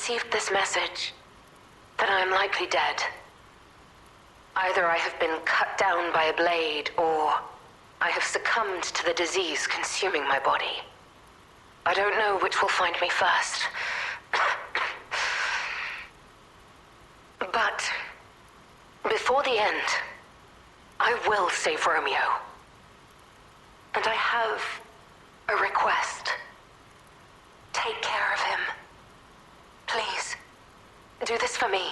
received this message, then I am likely dead. Either I have been cut down by a blade, or I have succumbed to the disease consuming my body. I don't know which will find me first. But before the end, I will save Romeo. And I have a request. Take care of him. Please, do this for me.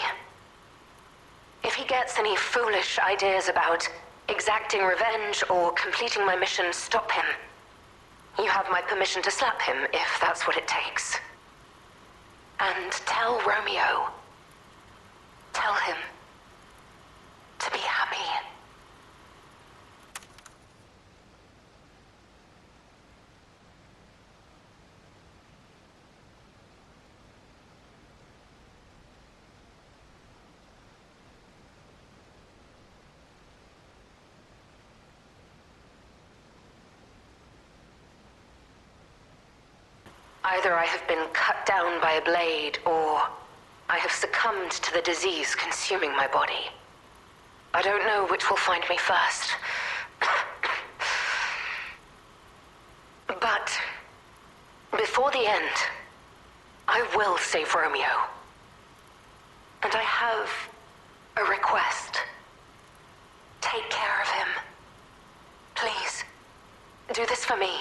If he gets any foolish ideas about exacting revenge or completing my mission, stop him. You have my permission to slap him if that's what it takes. And tell Romeo. Tell him to be happy. Either I have been cut down by a blade, or I have succumbed to the disease consuming my body. I don't know which will find me first. But before the end, I will save Romeo. And I have a request. Take care of him. Please, do this for me.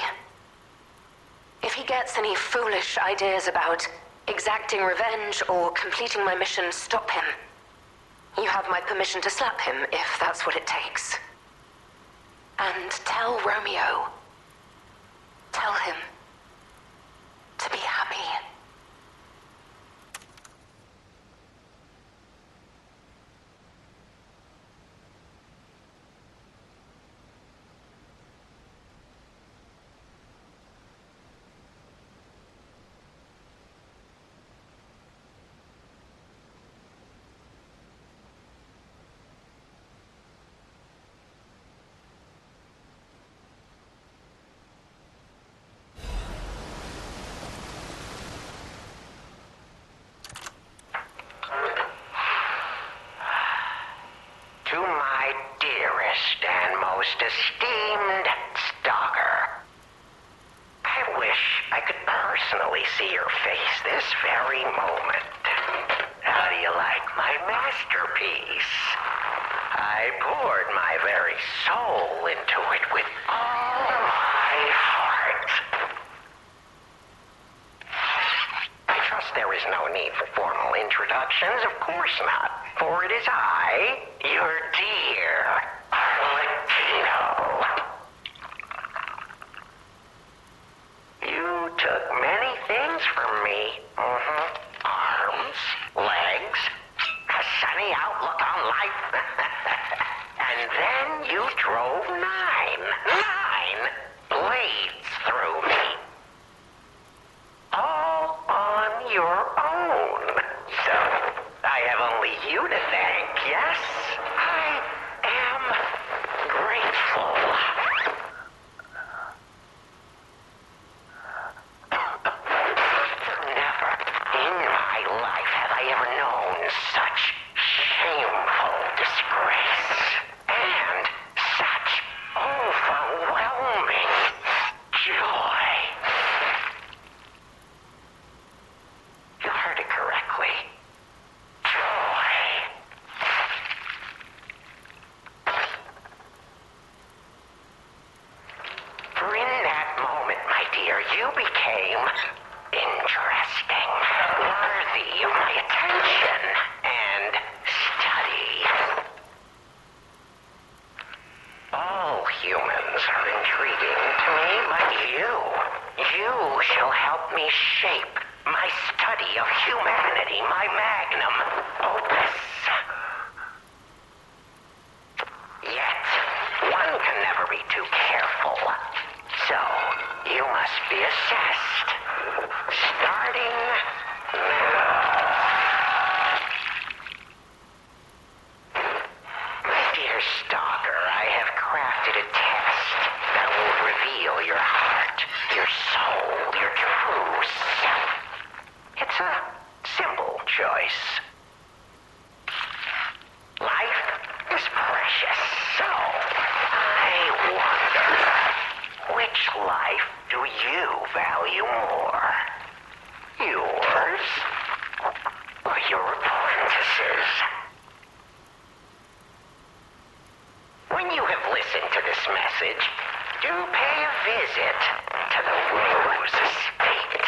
If he gets any foolish ideas about exacting revenge or completing my mission, stop him. You have my permission to slap him if that's what it takes. And tell Romeo. Tell him to be happy. Esteemed stalker, I wish I could personally see your face this very moment. How do you like my masterpiece? I poured my very soul into it with all my heart. I trust there is no need for formal introductions, of course not, for it is I, your dear Latino. You took many things from me. Arms, legs, a sunny outlook on life. And then you drove nine blades through me. All on your own. So, I have only you to thank, yes? I am grateful. Never in my life have I ever known such shameful disgrace and such overwhelming joy. You heard it correctly. Joy. For in that moment, my dear, you became interesting, worthy of my attention and study. All humans are intriguing to me, but you shall help me shape my study of humanity, my magnum opus. Yet, one can never be too careful. So, you must be assessed. Starting now. My dear stalker, I have crafted a test that will reveal your heart, your soul, your true self. It's a simple choice. Life is precious, so I wonder, which life do you value more? Yours or your apprentice's? When you have listened to this message, do pay a visit to the Rose Estate.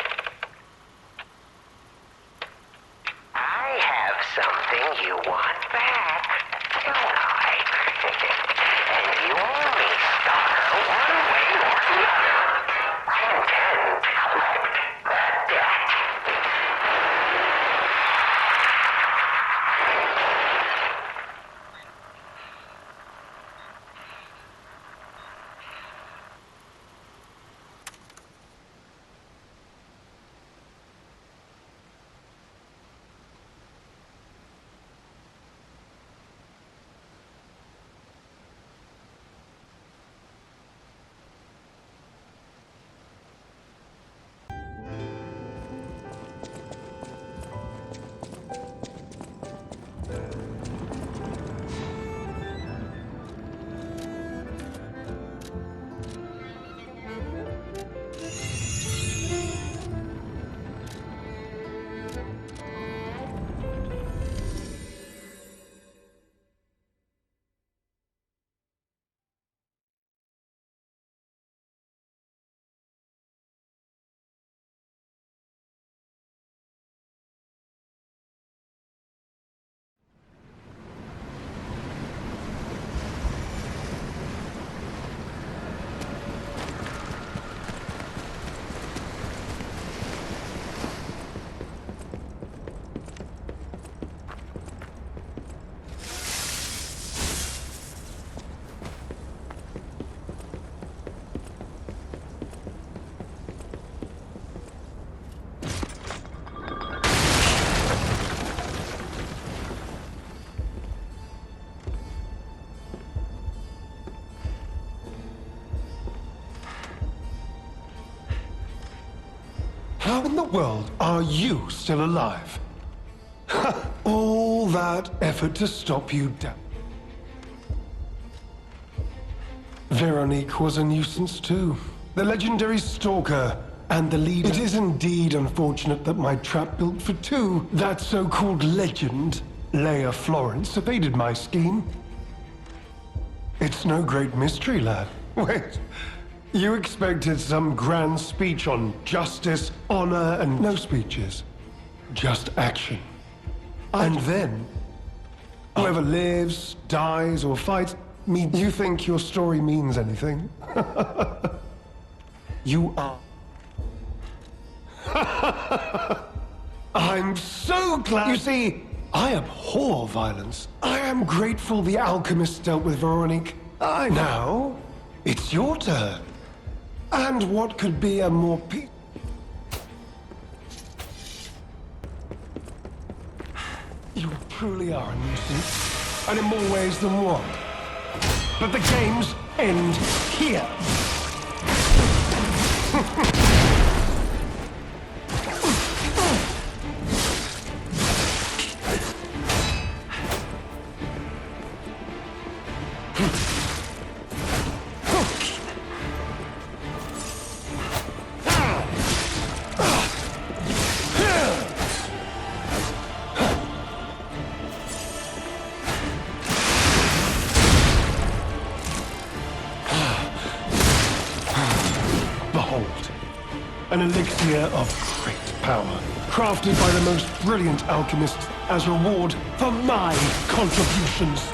I have something you want back, don't I? And you only star one way or another. I intend to collect that debt. How in the world are you still alive? All that effort to stop you down. Veronique was a nuisance too. The legendary stalker and the leader. It is indeed unfortunate that my trap built for two, that so-called legend, Leia Florence, evaded my scheme. It's no great mystery, lad. Wait. You expected some grand speech on justice, honor, and no speeches. Just action. And then, whoever lives, dies, or fights, you think your story means anything? You are. I'm so glad. You see, I abhor violence. I am grateful the alchemist dealt with Veronique. Now, it's your turn. And what could be a more You truly are a nuisance, and in more ways than one. But the games end here. An elixir of great power, crafted by the most brilliant alchemists as reward for my contributions.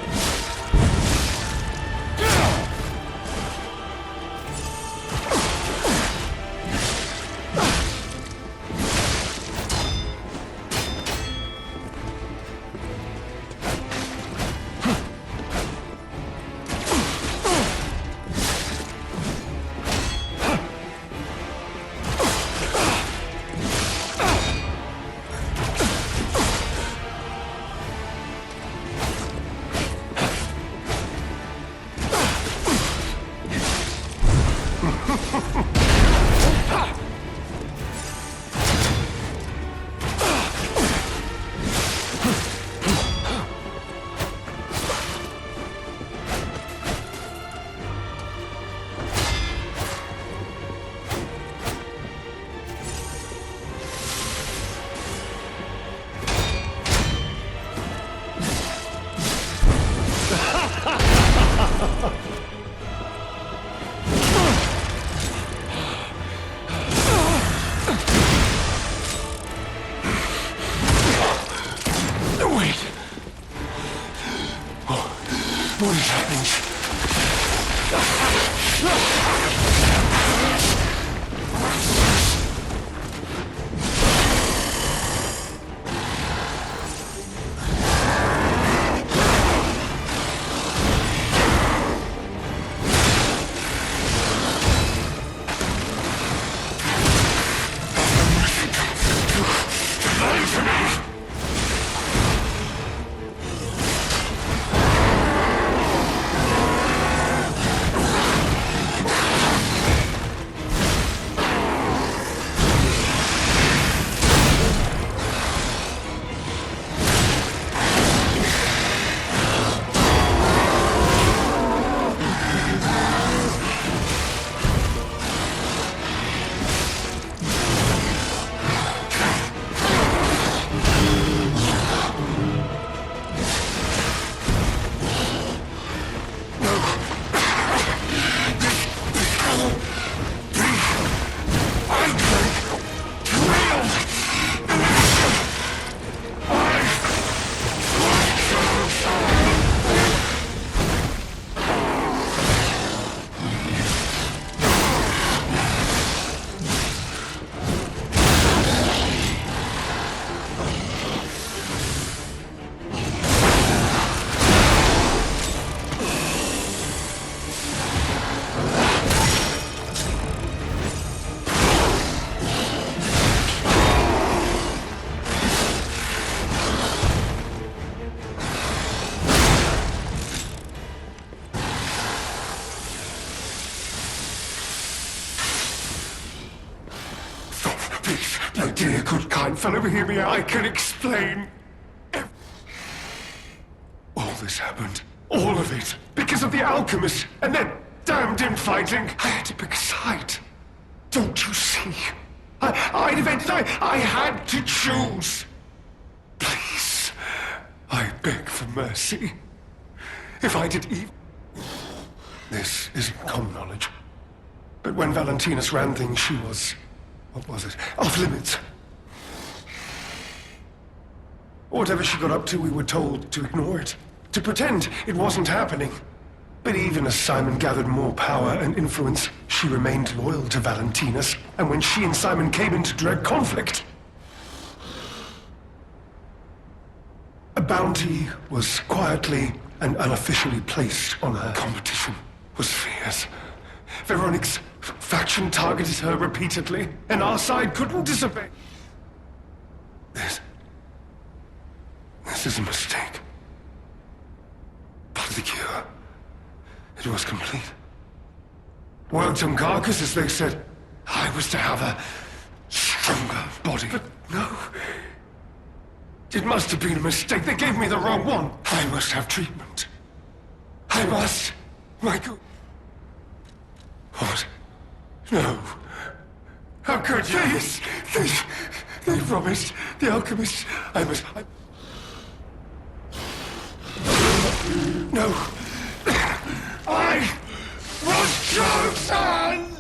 fellow, hear me out. I can explain. All this happened. All of it. Because of the alchemist. And then, damned infighting. I had to pick a side. Don't you see? I'd invented. I had to choose. Please. I beg for mercy. If I did even... This isn't common knowledge. But when Valentinus ran things, she was... What was it? Off limits. Whatever she got up to, we were told to ignore it. To pretend it wasn't happening. But even as Simon gathered more power and influence, she remained loyal to Valentinus. And when she and Simon came into direct conflict, a bounty was quietly and unofficially placed on her. Competition was fierce. Veronique's faction targeted her repeatedly, and our side couldn't disobey. This is a mistake. Part of the cure. It was complete. Worked on carcass, as they said. I was to have a stronger body. But no. It must have been a mistake. They gave me the wrong one. I must have treatment. I must. My God. What? No. How could you? They promised. The alchemist. I must... No. I was chosen!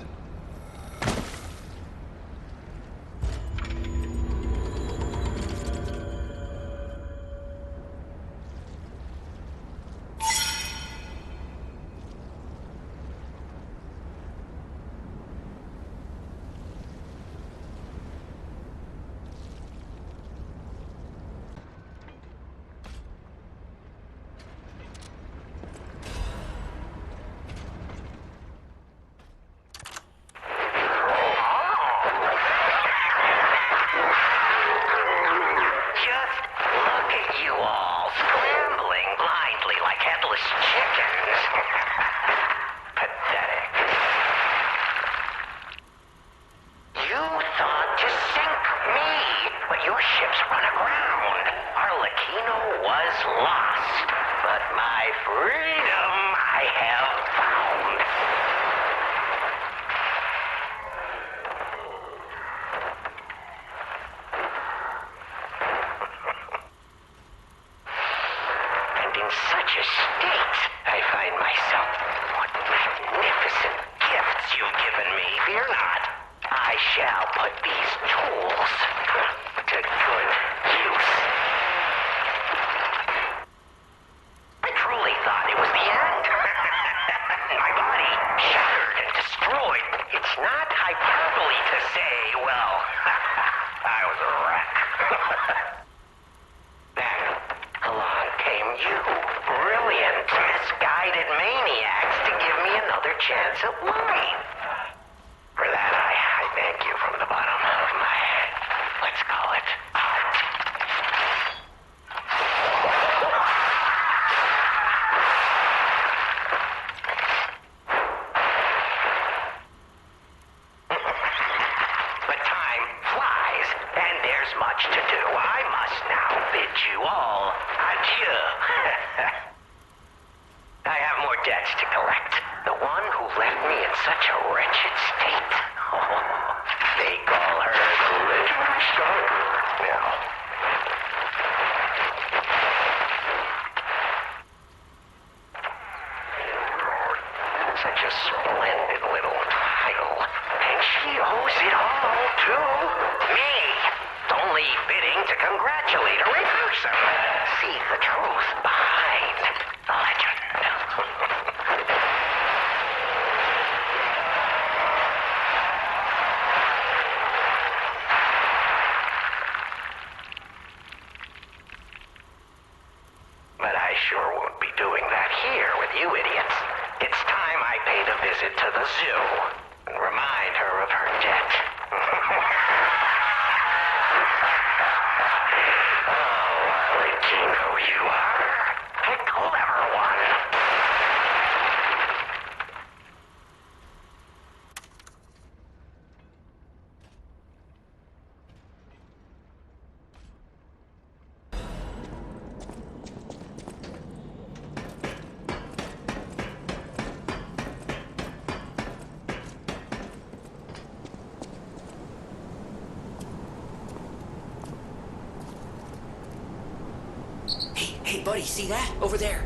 Hey, buddy, see that? Over there.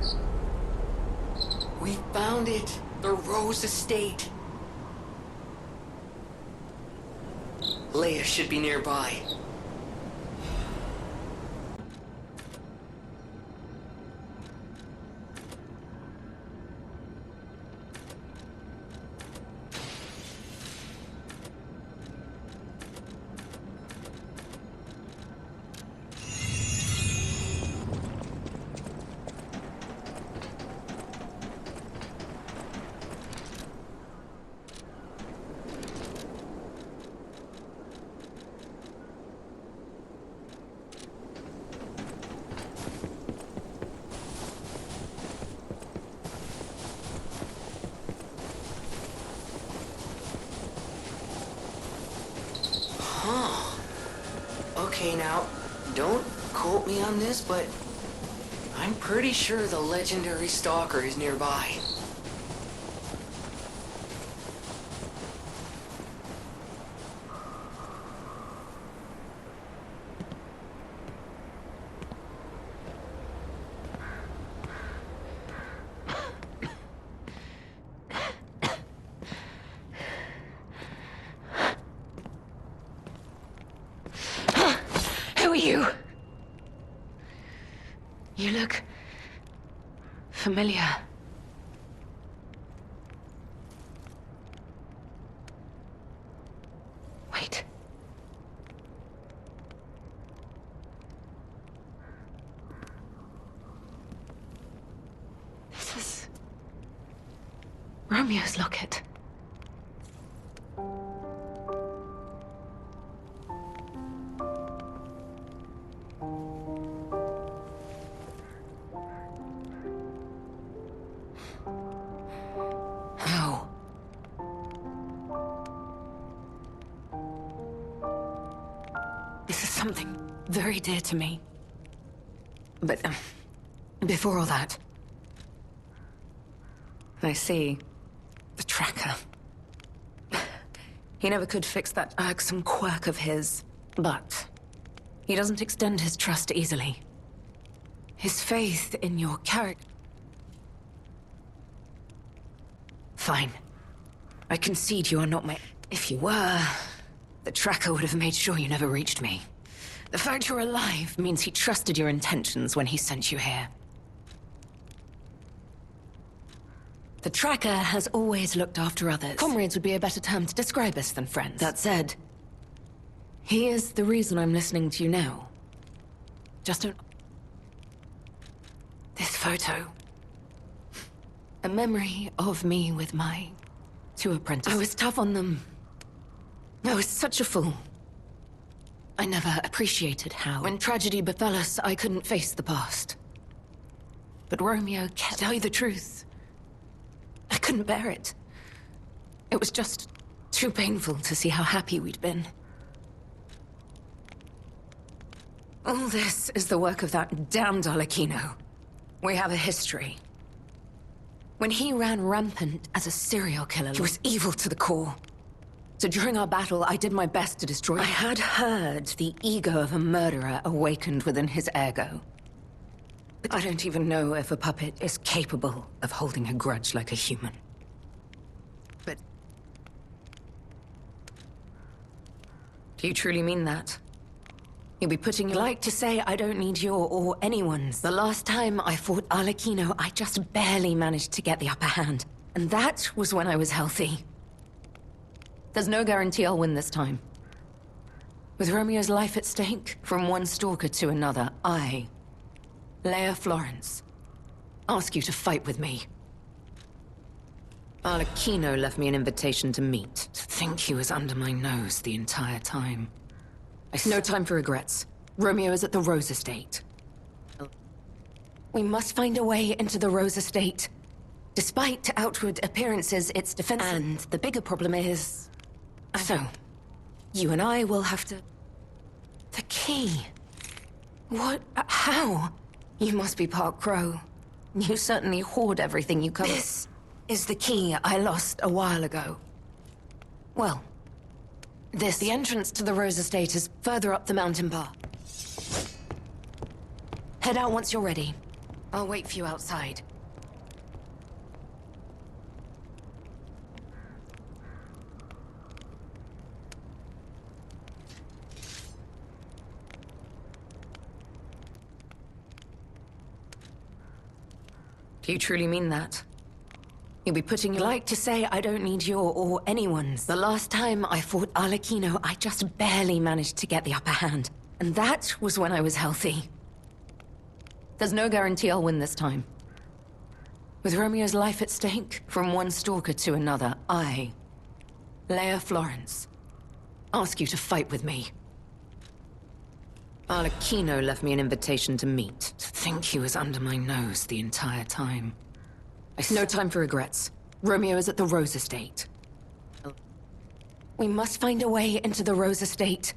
We found it. The Rose Estate. Leia should be nearby. Okay, now, don't quote me on this, but I'm pretty sure the legendary stalker is nearby. Who are you? You look familiar. Wait. This is Romeo's locket. How? This is something very dear to me. But, before all that... I see. The tracker. He never could fix that irksome quirk of his, but... he doesn't extend his trust easily. His faith in your character... Fine. I concede you are not my... If you were, the tracker would have made sure you never reached me. The fact you're alive means he trusted your intentions when he sent you here. The tracker has always looked after others. Comrades would be a better term to describe us than friends. That said, he is the reason I'm listening to you now. Just don't... This photo... a memory of me with my 2 apprentices. I was tough on them. I was such a fool. I never appreciated how, when tragedy befell us, I couldn't face the past. But Romeo kept... To tell you the truth, I couldn't bear it. It was just too painful to see how happy we'd been. All this is the work of that damned Arlecchino. We have a history. When he ran rampant as a serial killer, he was evil to the core. So during our battle, I did my best to destroy him. I had heard the ego of a murderer awakened within his ego. But I don't even know if a puppet is capable of holding a grudge like a human. But... do you truly mean that? You'll be putting your... I'd like to say I don't need your or anyone's. The last time I fought Arlecchino, I just barely managed to get the upper hand. And that was when I was healthy. There's no guarantee I'll win this time. With Romeo's life at stake, from one stalker to another, I, Leia Florence, ask you to fight with me. Arlecchino left me an invitation to meet. To think he was under my nose the entire time. No time for regrets. Romeo is at the Rose Estate. We must find a way into the Rose Estate. Despite outward appearances, it's defensive. And the bigger problem is... So, you and I will have to... The key. What? How? You must be part Crow. You certainly hoard everything you cover. This is the key I lost a while ago. Well... The entrance to the Rose Estate is further up the mountain path. Head out once you're ready. I'll wait for you outside. Do you truly mean that? You'll be putting your— like to say I don't need your or anyone's. The last time I fought Arlecchino, I just barely managed to get the upper hand. And that was when I was healthy. There's no guarantee I'll win this time. With Romeo's life at stake, from one stalker to another, I, Leia Florence, ask you to fight with me. Arlecchino left me an invitation to meet. To think he was under my nose the entire time. No time for regrets. Romeo is at the Rose Estate. We must find a way into the Rose Estate.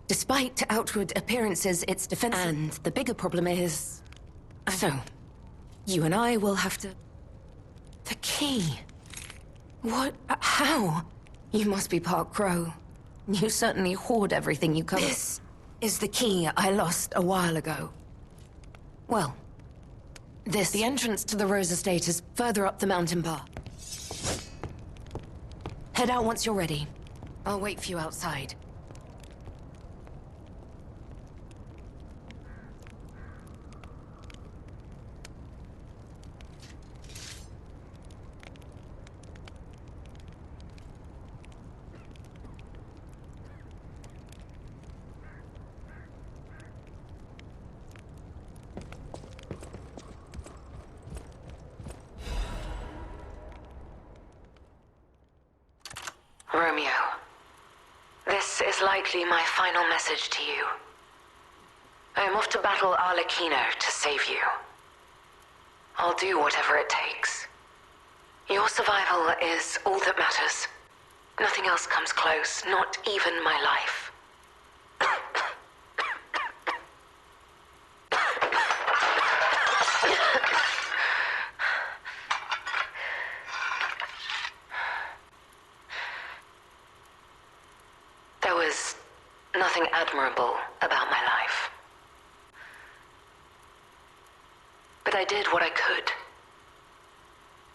Despite outward appearances, it's defensive. And the bigger problem is... So, you and I will have to... The key? What? How? You must be part Crow. You certainly hoard everything you cover. This is the key I lost a while ago. Well, the entrance to the Rose Estate is further up the mountain path. Head out once you're ready. I'll wait for you outside. Romeo, this is likely my final message to you. I am off to battle Arlecchino to save you. I'll do whatever it takes. Your survival is all that matters. Nothing else comes close, not even my life. There was nothing admirable about my life. But I did what I could.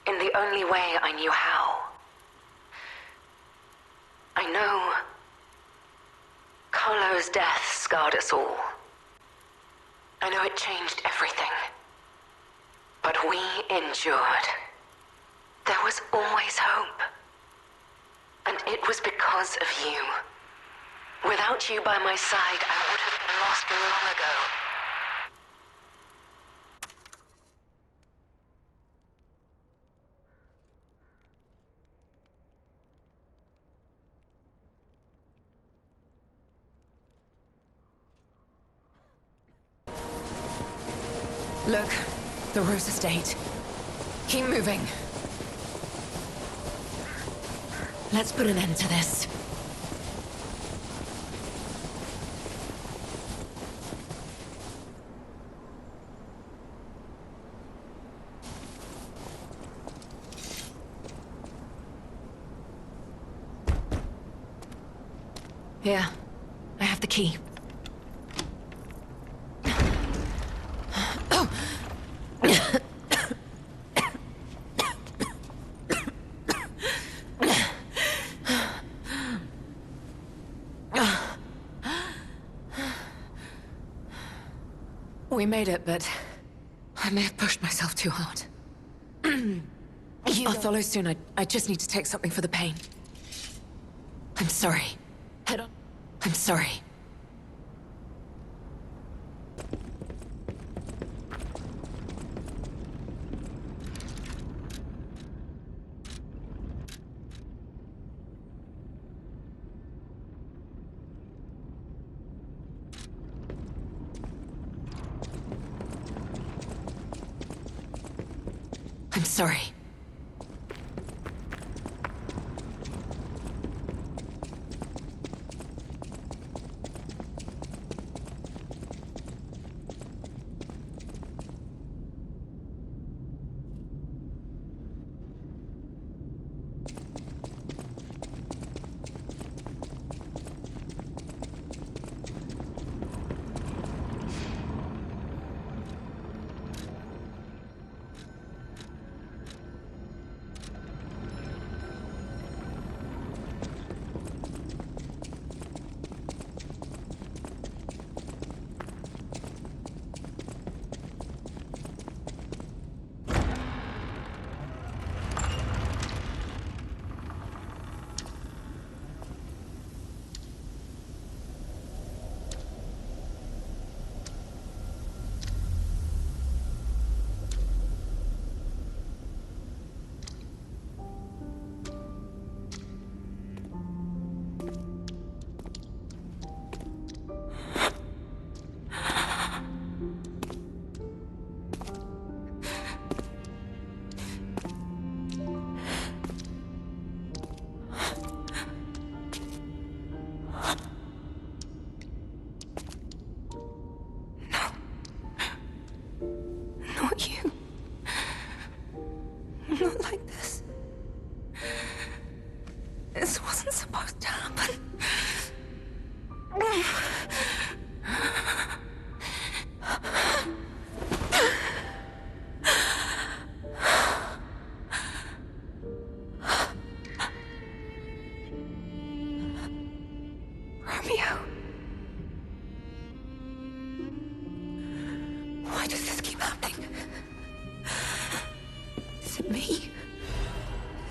In the only way I knew how. I know Carlo's death scarred us all. I know it changed everything. But we endured. There was always hope. And it was because of you. Without you by my side, I would have been lost long ago. Look, the Rose Estate. Keep moving. Let's put an end to this. Here, I have the key. We made it, but I may have pushed myself too hard. I'll follow soon. I just need to take something for the pain. I'm sorry. Head on. I'm sorry. I'm sorry. Why does this keep happening? Is it me?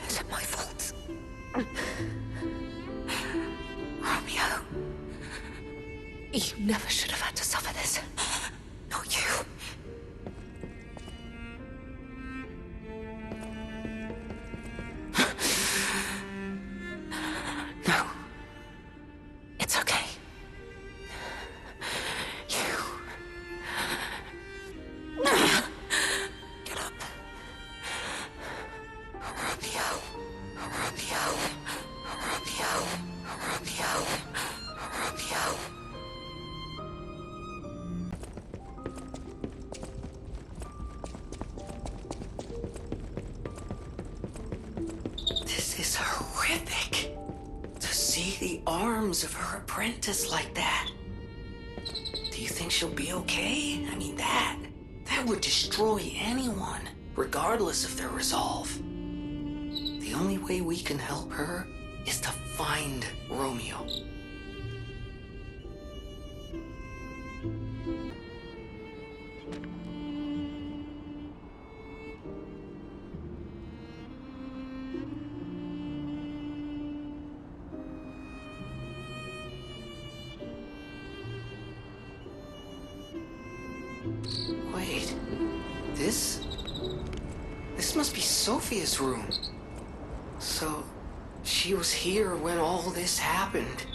Is it my fault? Romeo, you never should have had to suffer this. Not you. No. It's okay. Get up. Romeo. Romeo. Romeo. Romeo. Romeo. This is horrific. To see the arms of her apprentice like that. Do you think she'll be okay? I mean, that would destroy anyone, regardless of their resolve. The only way we can help her is to find Romeo. Wait, this must be Sophia's room. So, she was here when all this happened.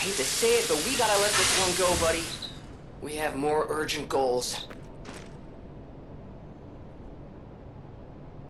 Hate to say it, but we gotta let this one go, buddy. We have more urgent goals.